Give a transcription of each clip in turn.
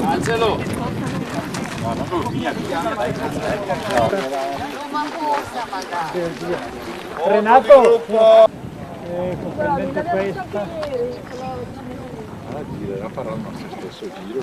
Angelo! Renato! Comprendente questa. Girerà, farà il nostro stesso giro.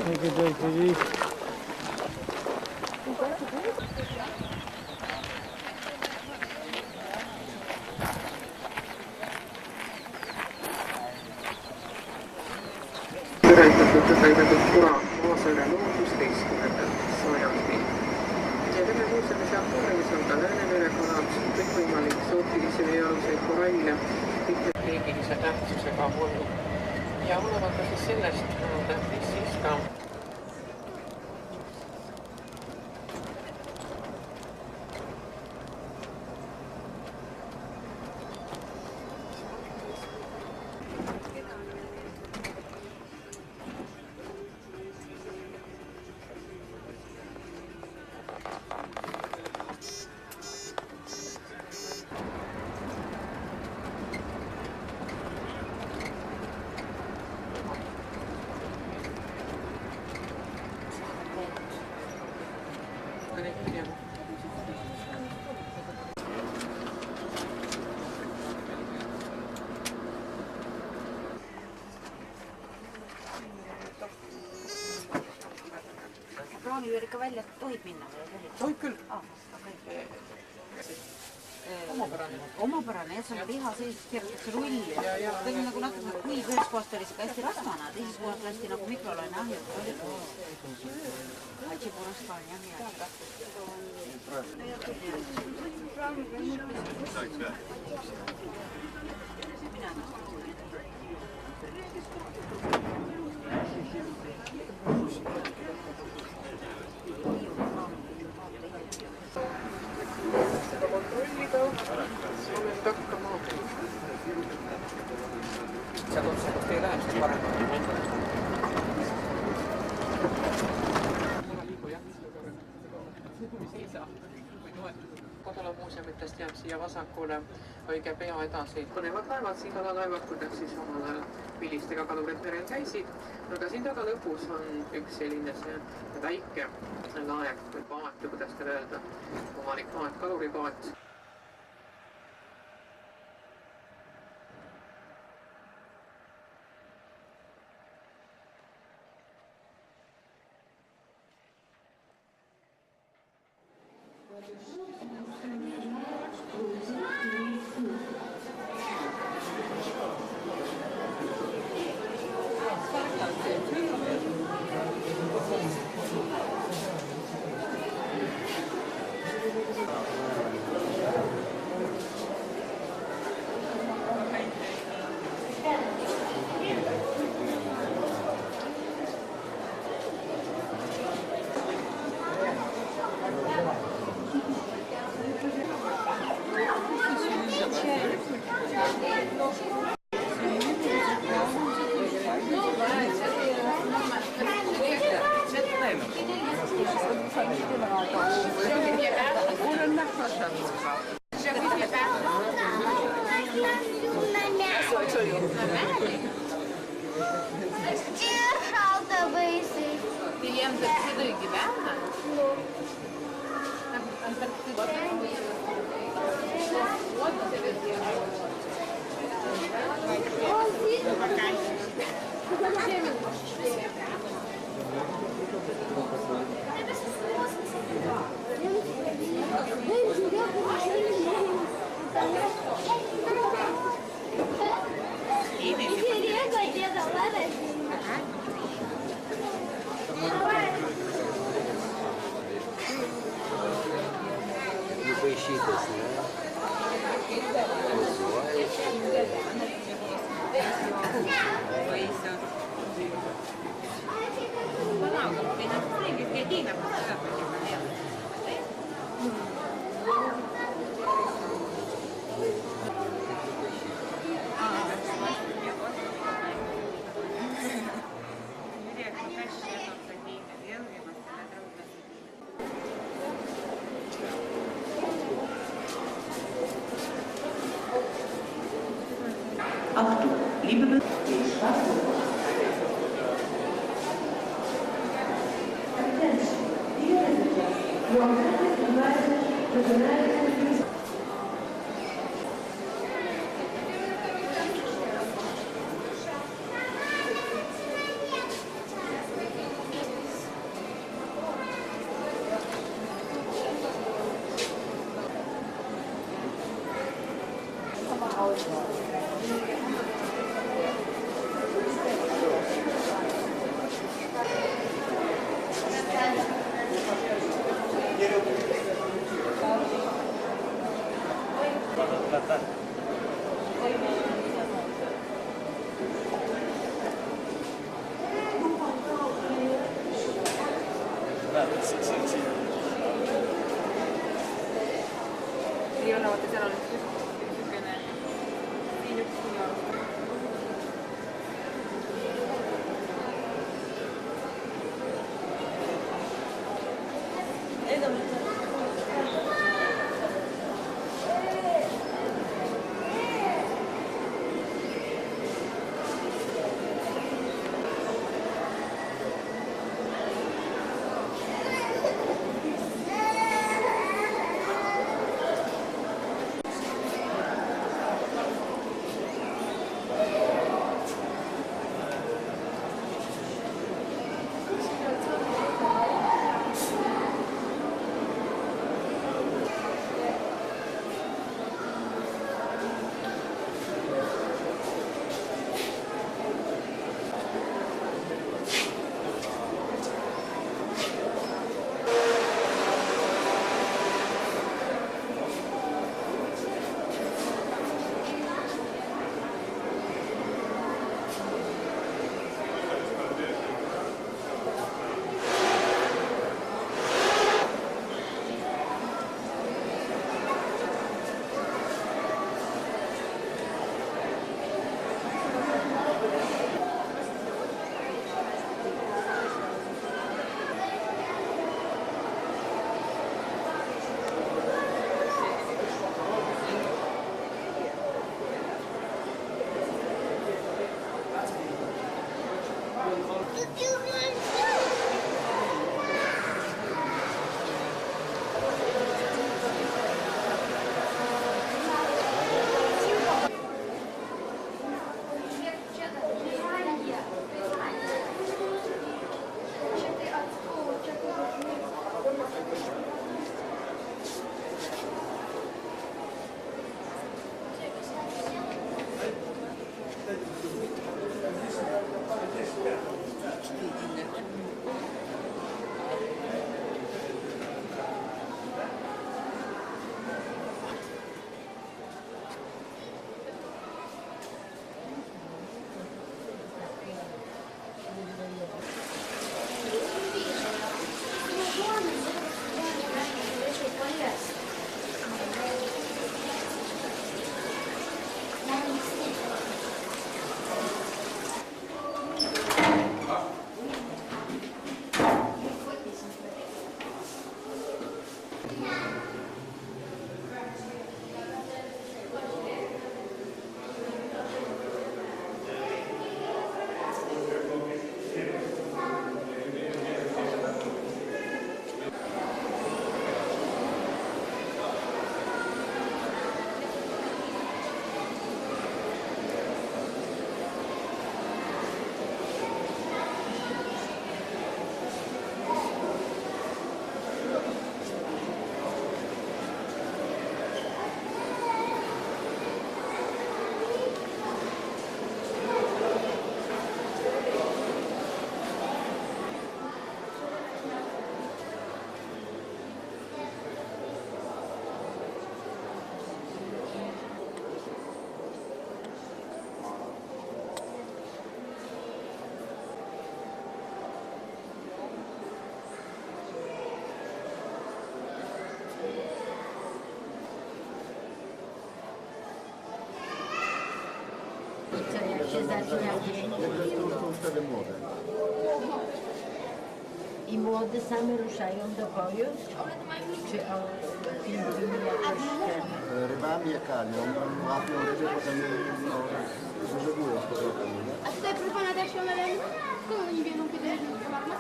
Strateegilise tähtsusega olnud ja olevat siis sellest tähtis siis ka Praamivöörika välja tohib minna või? tohib küll. Omapärane, jah, see on liha sees, keeratakse rulli. Ta on nagu natuke kuiv, ühes kohast oli ka hästi rasvane, teises kohast lasti nagu mikrolaine ahju. Hatsipurast ka on jah hea. Kodulamuuseumidest jääb siia vasakule õige pea edasi. Põnevad laevad, siin kalalaevad, kuidas siis omal millistega kalurid merel käisid. Aga siin taga lõpus on üks selline see väike laev või paat, kuidas teil öelda, omalik paat, kaluripaat. Šalta baisiai. Tai jie Antarktidoje gyvena? Nepaišytas, ne? Achtung, liebe Bürger, die Straße. Ei ole, vaata seal on niisugune siin üks kuni aasta. są wtedy młode. I młode same ruszają do boju? Czy pilnują jakoś ten? Rybami jekalią, łapią ryby, potem wyżegują z powrotem. A tutaj proszę pana też się należy? Skąd oni wiedzą, kiedy jest pomarła?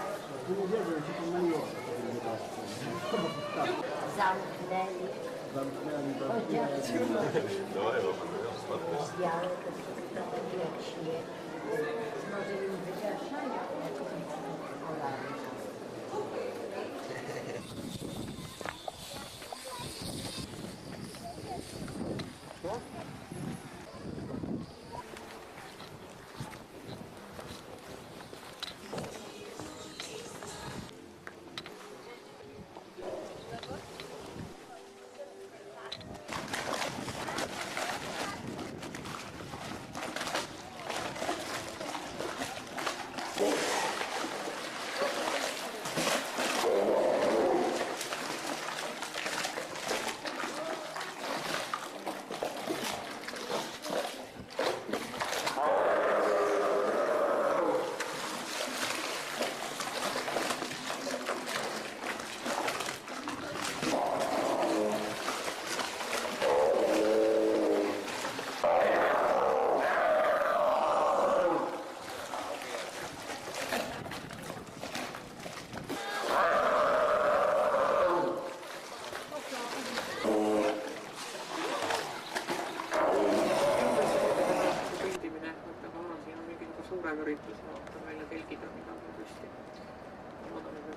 Nie wiedzą, czy to myliło. Zamknęli. Zamknęli do Białe to tak jak śnieg. Może im wygaszają jakoś polary.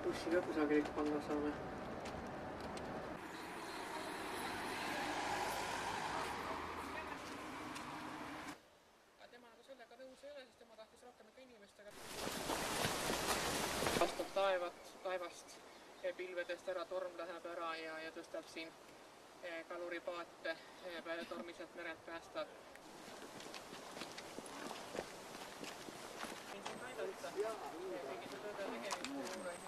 Bussiga kusagil panna saame. Tema nagu sellega tõus ei ole, sest tema tahtis rohkem ikka inimestega. Vastab taevast pilvedest ära, torm läheb ära ja tõstab siin kaluripaate, tormiselt merelt päästab. Siin näidata mingite tööde tegemiste juures.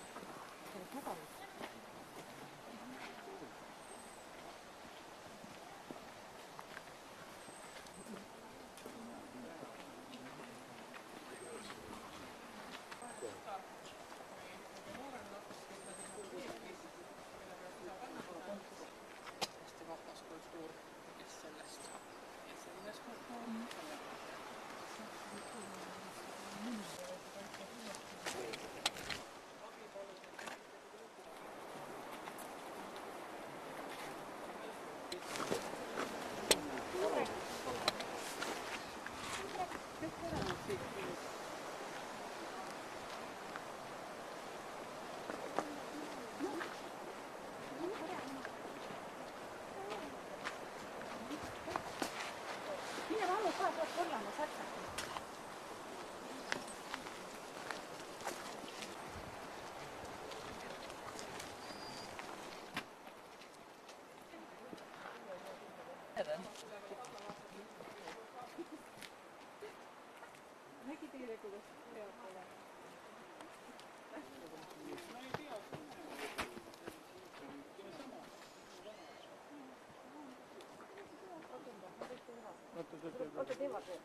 Hästi vahvas kultuur, kes sellest saab. Ja selline skulptuur. Mine valu ka, saab korrama satsa. Nägi teile, kuidas peab olema. Oota, teevad veel.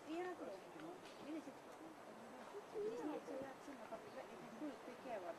Viia nagu. Millised? Siis nii, et sa jääd sinna, et need kuulud kõik jäävad.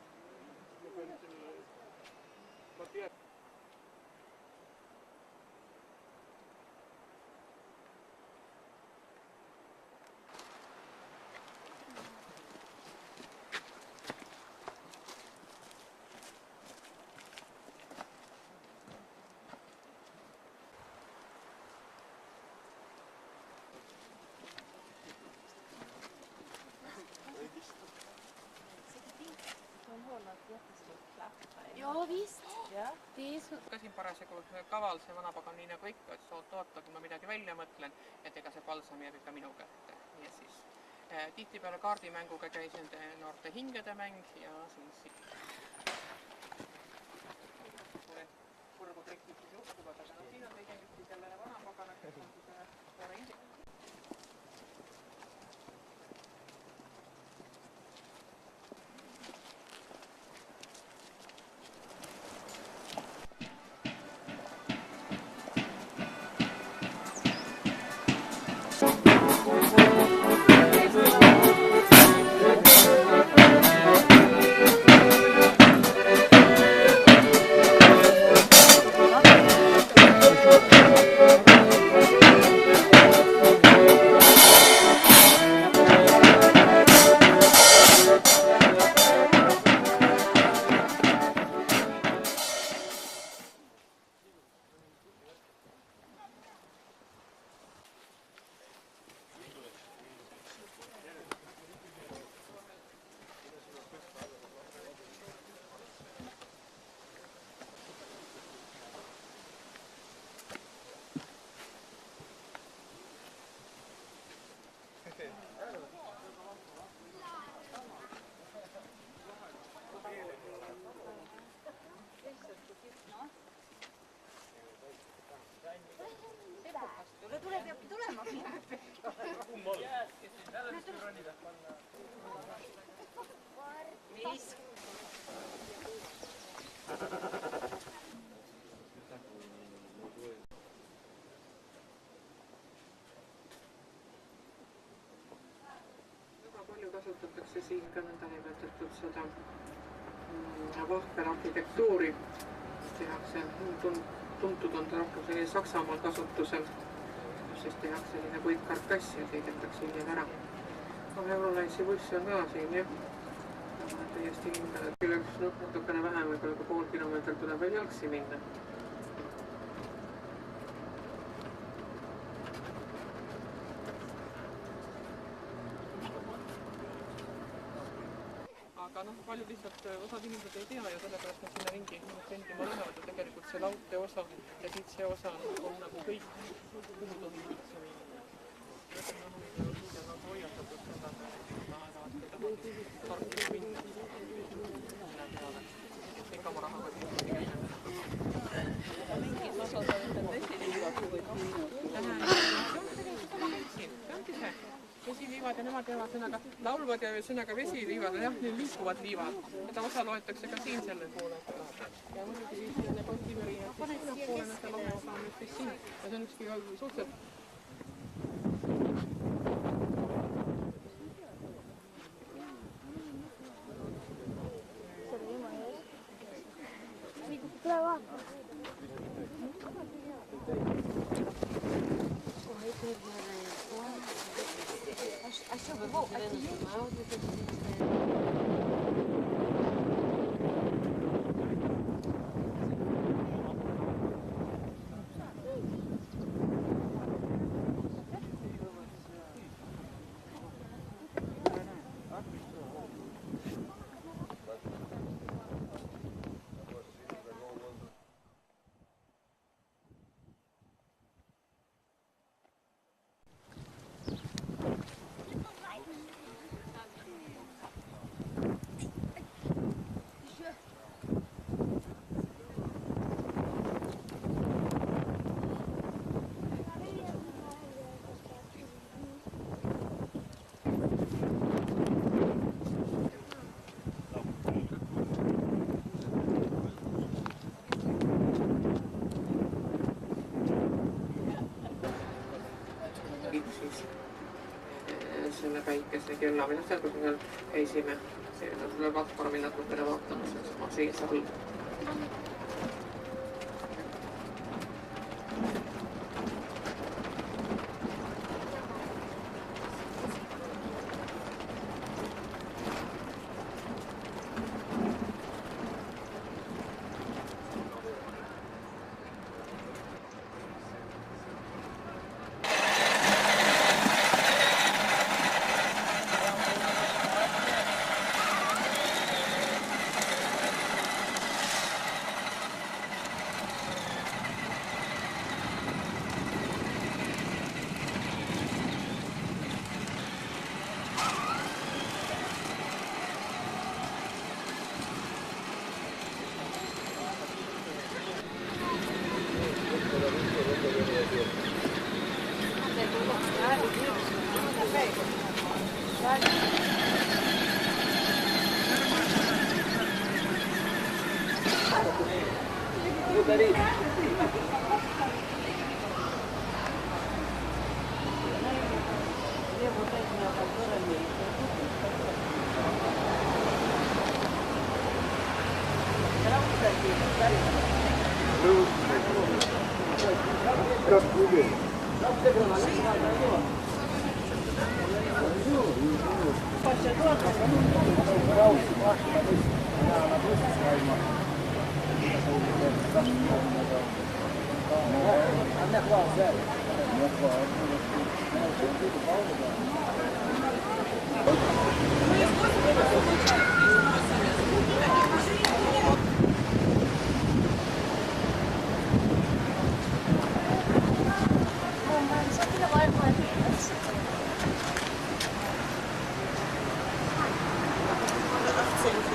Joo, visst. Det är så. Ka siin parasjagu kaval see vanapagan nii nagu ikka, et oota, kui ma midagi välja mõtlen, et ega see palsam jääb ikka minu kätte. Nii et siis tihtipeale kaardimänguga käis nende noorte hingede mäng ja siis kurgu tekib siis juhtuvad, aga siin on tegemist sellele vanapagana, kes on siis noore indi. Mis? Väga palju kasutatakse siin ka nõndanimetatud seda vahverarhitektuuri, mis tehakse, tuntud on ta rohkem selline Saksamaal kasutusel, siis tehakse selline puitkarkass ja sõidetakse hiljem ära. Eurolaisi bussi on ka siin, jah. Ma olen täiesti kindel, et küll üks natukene vähem, võib-olla kui pool kilomeetrit tuleb veel jalgsi minna. Aga palju lihtsalt osad inimesed ei tea ja sellepärast nad sinna rendima lähevad ja tegelikult see laute osa ja siit see osa on nagu kõik, kuhu tohib üldse minna. Ja nagu hoiatatud seda, et tahavad tarkida minna selle peale. Ega ma raha võtta ei käi. Mingid osad olid vesiliivad või see ongi see. Vesiliivad ja nemad teevad sõnaga laulvad ja sõnaga vesiliivad, jah, need liikuvad liivad. Seda osa loetakse ka siin selle poole. Ja muidugi viisi Postimeriinad, siis sinna poole näete lahe osa on nüüd siin. Ja see on ükski suhteliselt. А що ви? Во, а ти є? Selle päikese kella või seal, kus me seal käisime, selle platvormi natukene vaatamas, et ma sees all.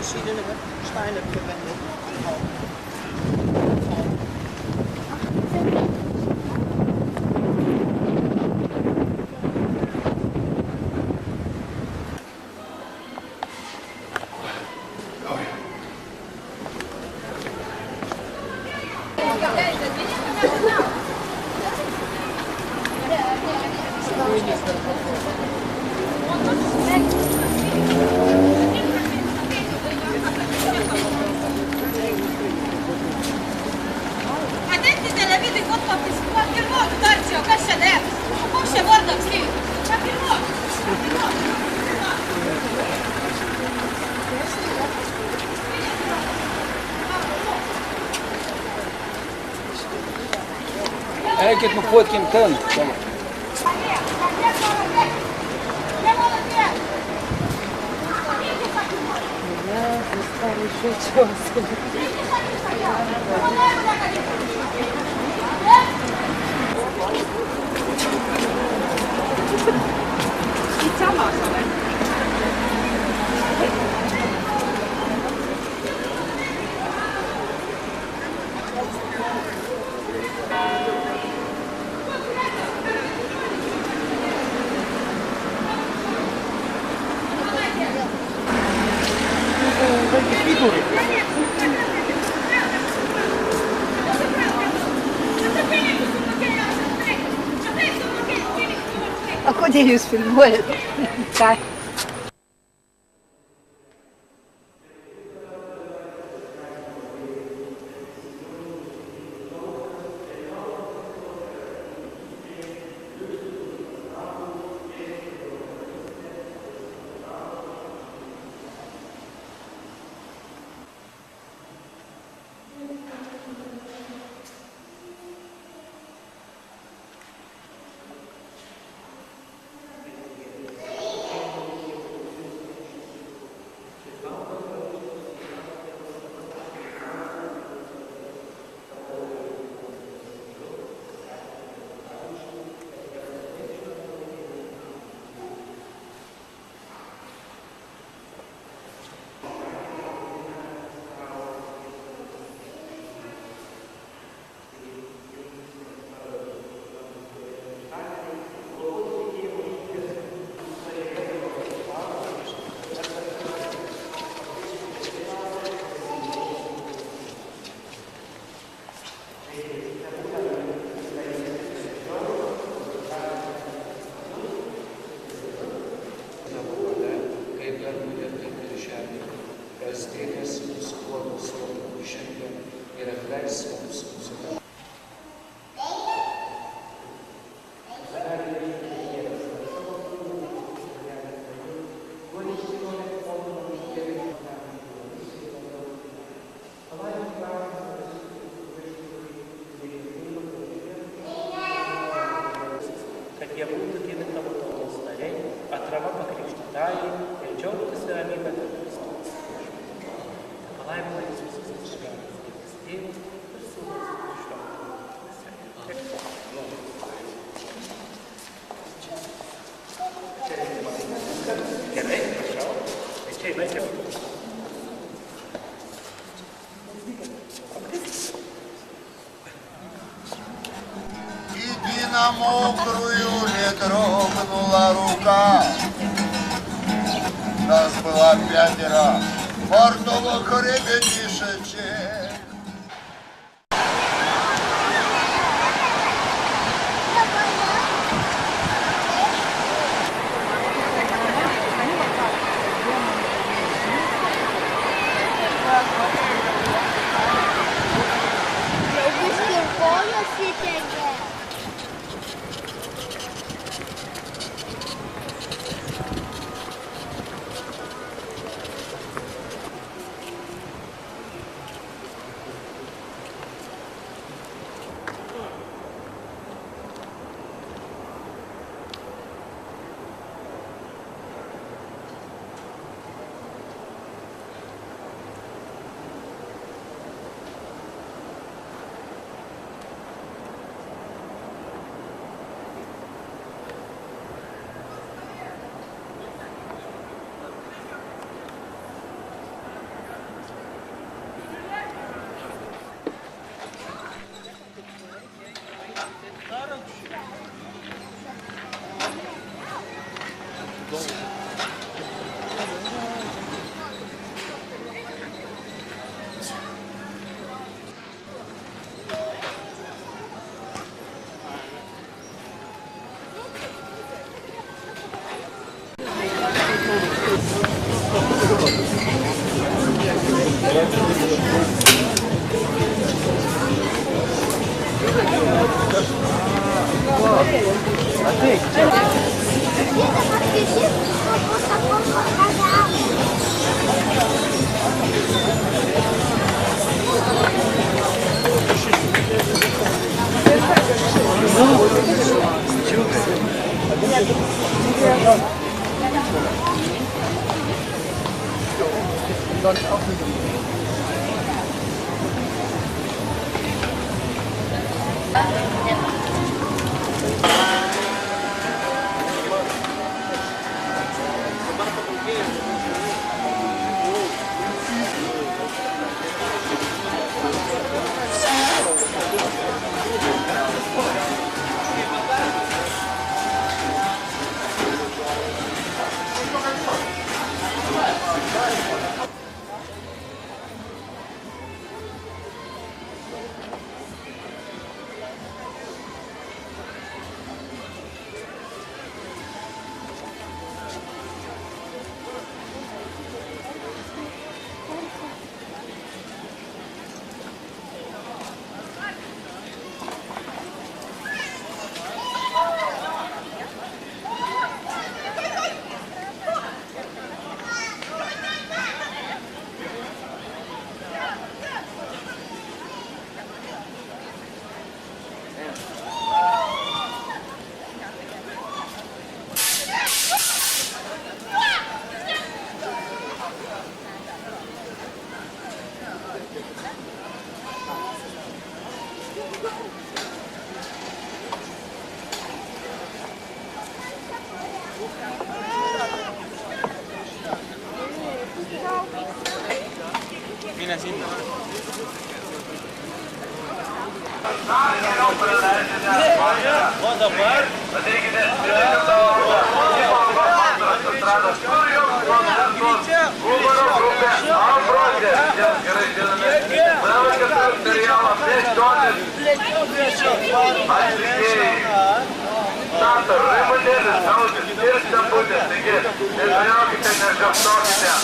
Verschiedene Steine verwendet. Atenkite Levidai, kad papisuot pirmok, tarčio, kas čia dėks? Koks čia vardas lyg? Papirmok! Eikit nufotkim ten. A kodėl jūs filmuojat? Ką? На мокрую не дрогнула рука. Нас было 5, портовых ребятишечек. Mine sinna.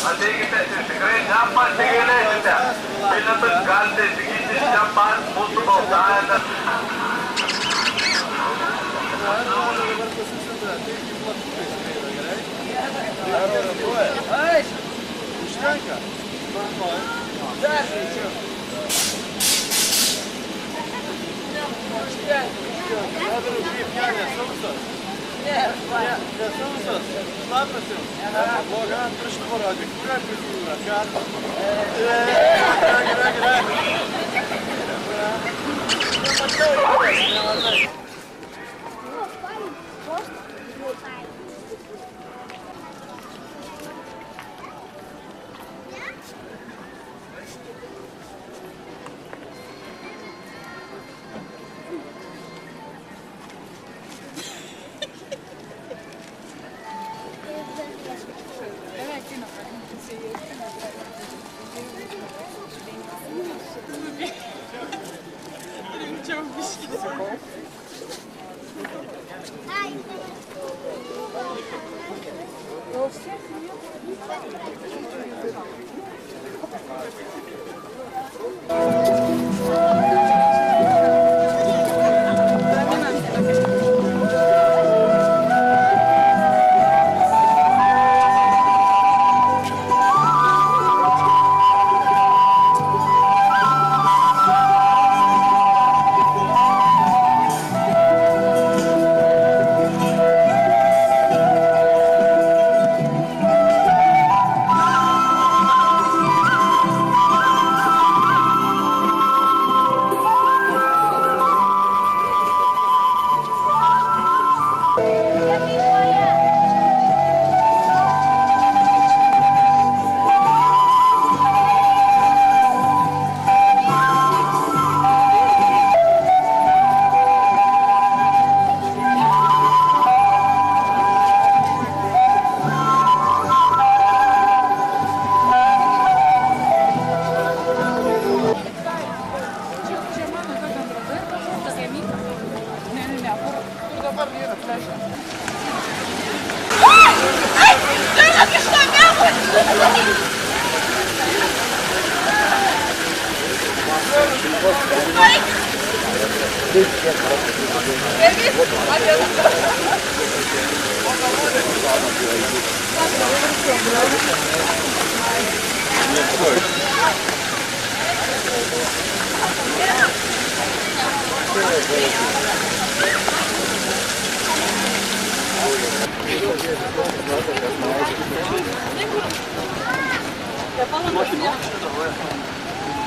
Ateikite ir tikrai nepasigailėsite. Bilietus galite įsigyti čia pat mūsų balsavime. Užtenka. Dar greičiau. Nedariu kaip kelias sausos. Nesausos. Šlapas jau. Bloga ant pirštų parodyk. Kurią prisijūrą? Ką? Gerai. Nematai.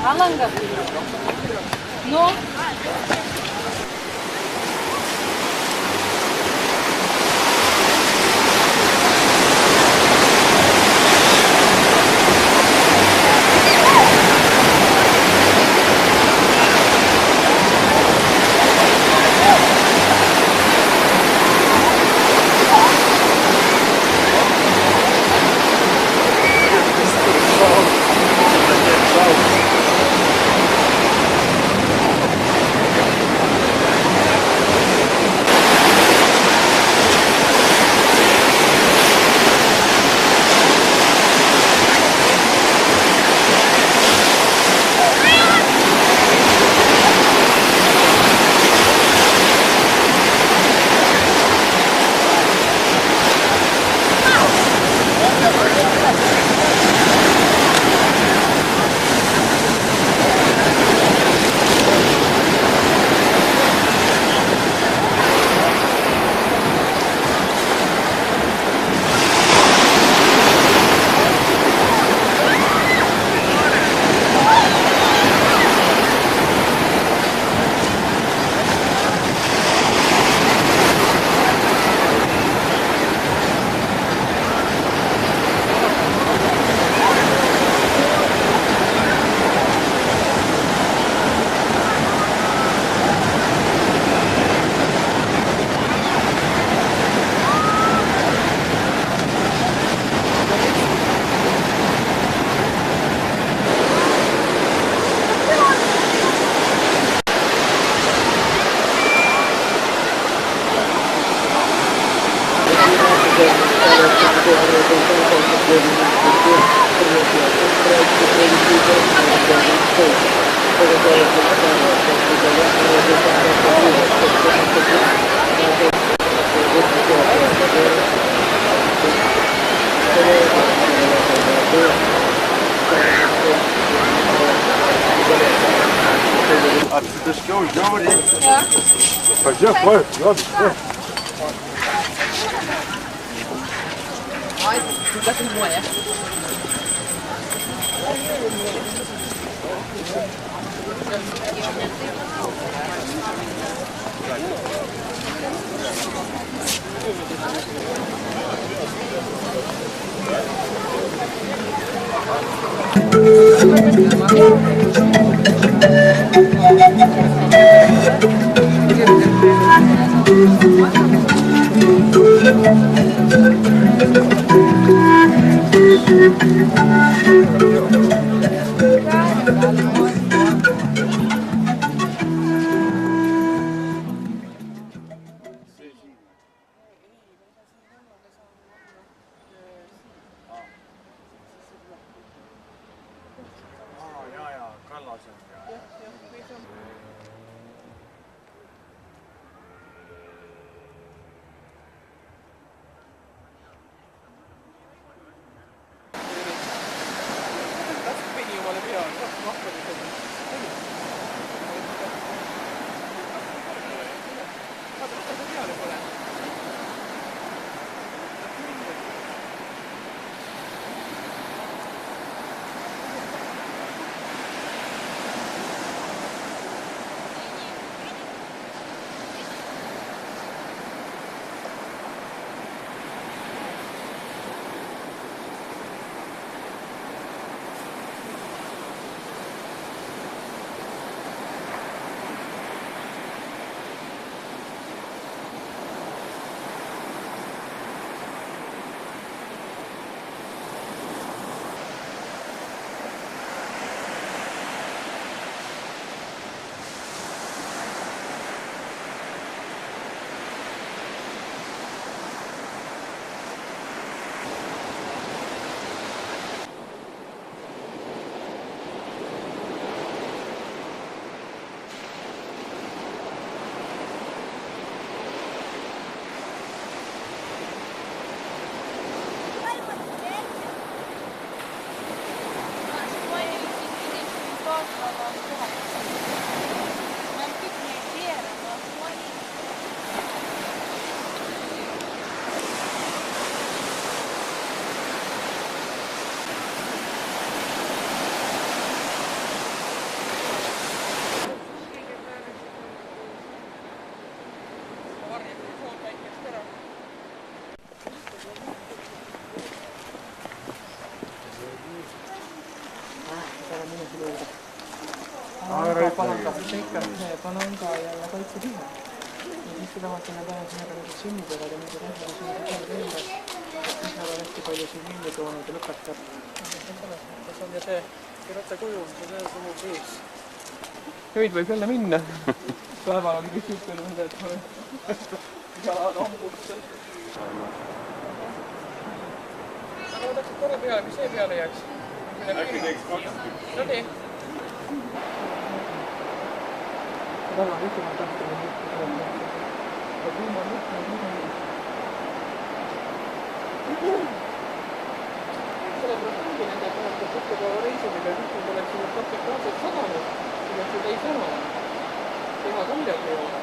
Alanga. No. А ты дождем говори. Пойдем, ладно. Ai, kuka se mua? ikka Pananga ja kaitsepiha. Ja siis kui tahavad sinna teha sinna ka sünnipäevad ja mingid asjad, siis on see veel, siis nad on hästi palju siin vilju toonud ja lõpetab. Kas on ja see rattakuju, see on mu sees. Nüüd võib jälle minna. Päeval on kõik ütelnud, et jalad ambuks. Aga võtaksid korra peale, mis see peale jääks? Äkki teeks 2. No nii. Väga ütlema tahta või mitte. Aga kui ma mõtlen, sellepärast ongi nende päevast õppepäeva reisimine, kui oleks sinna 20 aastat sadanud, siis oleks seda ei saa. Teha ka midagi ei ole.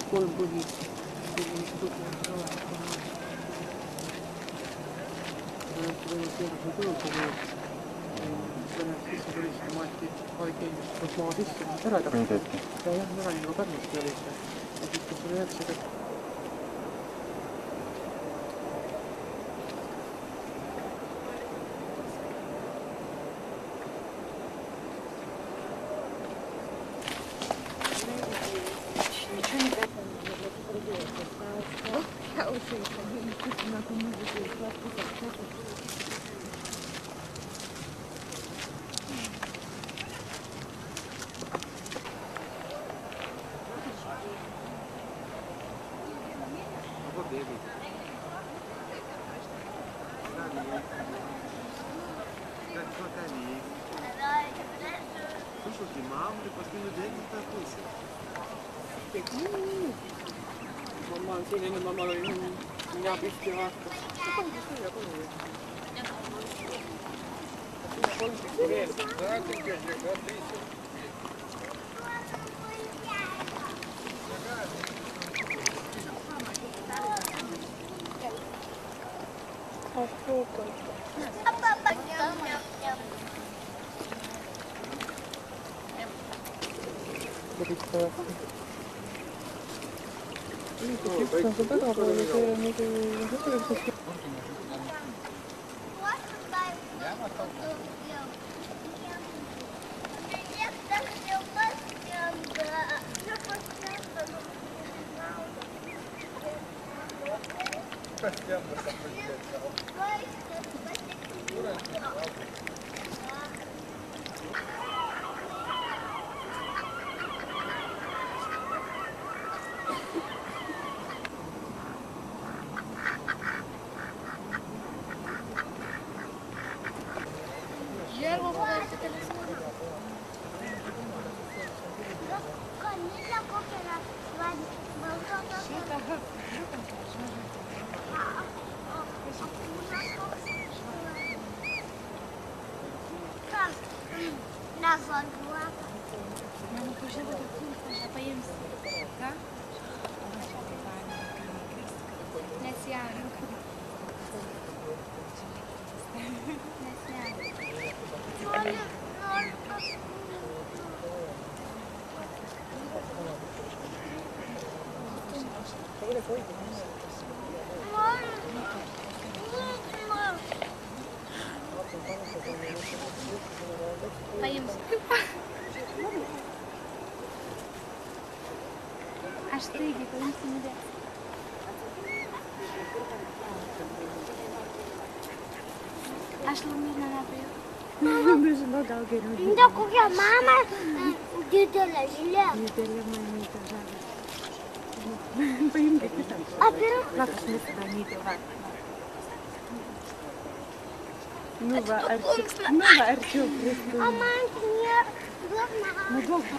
Kolm põhist tutvust olemas. Ma olen seaduse kujul, Vene sisse tulis, maeti haigeenist maa sisse, ära ei tahtnud. Ja jah, ära juba Pärnuski oli see. Ja siis, kus oli 90. Слушай, мама, ты последний день не такуйся. Mamma on selline, mamma oli mina pihti vaata. See ongi süüa kuni. Siin 3 tükki veel. Kips on see tagapool ja see on muidu Hashtag, podemos tener. Аж ломить на напрямок. Nežinau, gal geriau. Da kokia mama didelė žilė. Didelė mamytė žalia. Paimkite kitą. A pirmą? Na, aš nesidanyti, va. Nu va, arčiau pristų. A man nėra duok man. Nu, duok.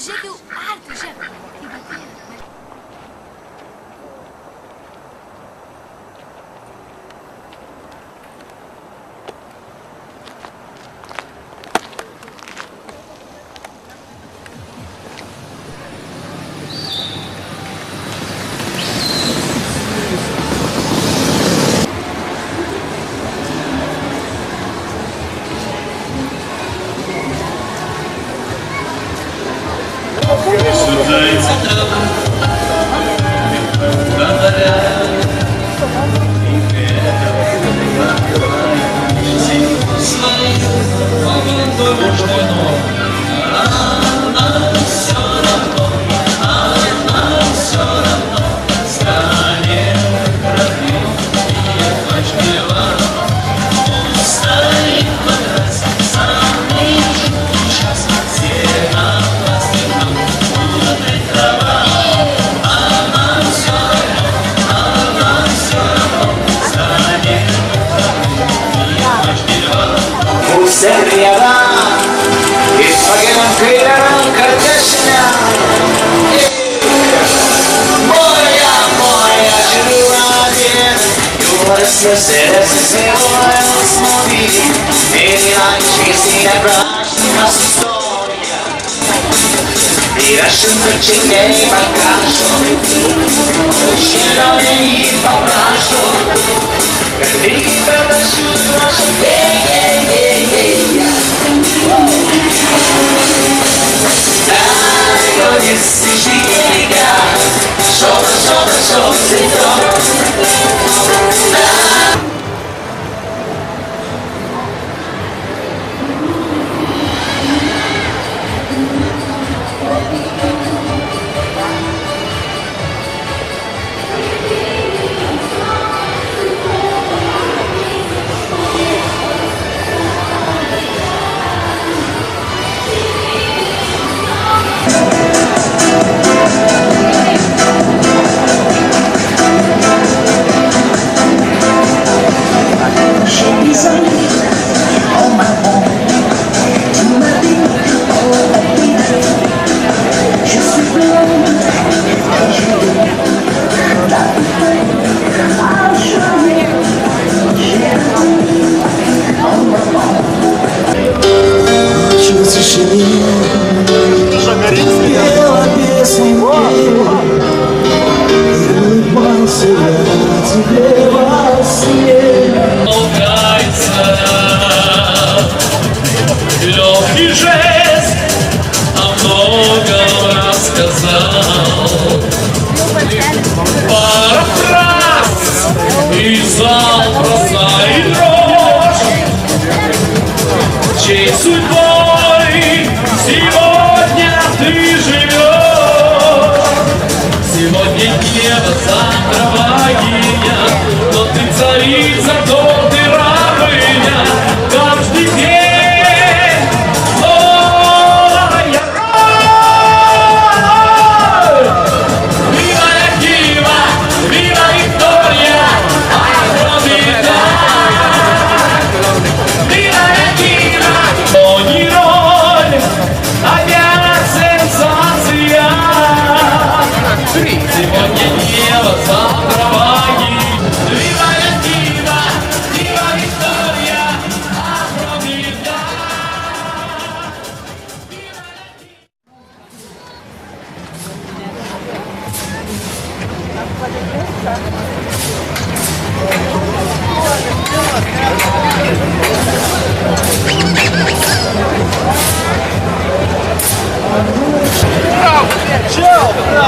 Žiūrėk jau arti, žiūrėk. Kaip atėjo.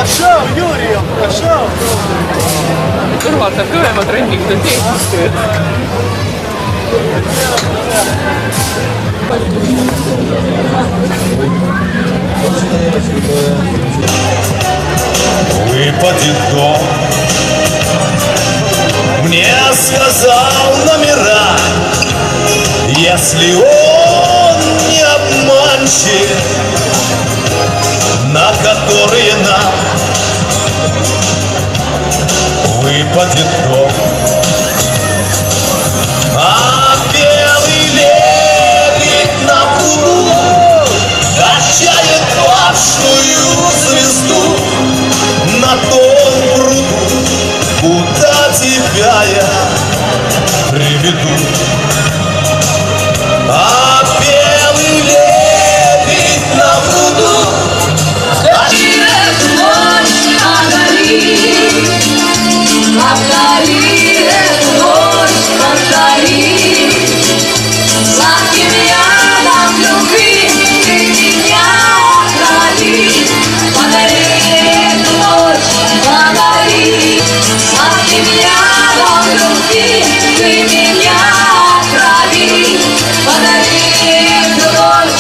Хорошо, Юрий, хорошо. kõrval saab kõvema trenni, kui ta teeb tööd. Выпадет дом, мне сказал номера, если он не обманщик, на которые нам выпадет дом. А белый лебедь на пруду качает павшую звезду на том пруду, куда тебя я приведу. А белый лебедь на пруду качает ночь на гори, повтори эту ночь, повтори. Сладким ядом любви ты меня отрави, подари эту ночь, подари. Сладким ядом любви ты меня отрави, подари эту ночь.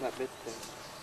Not this thing.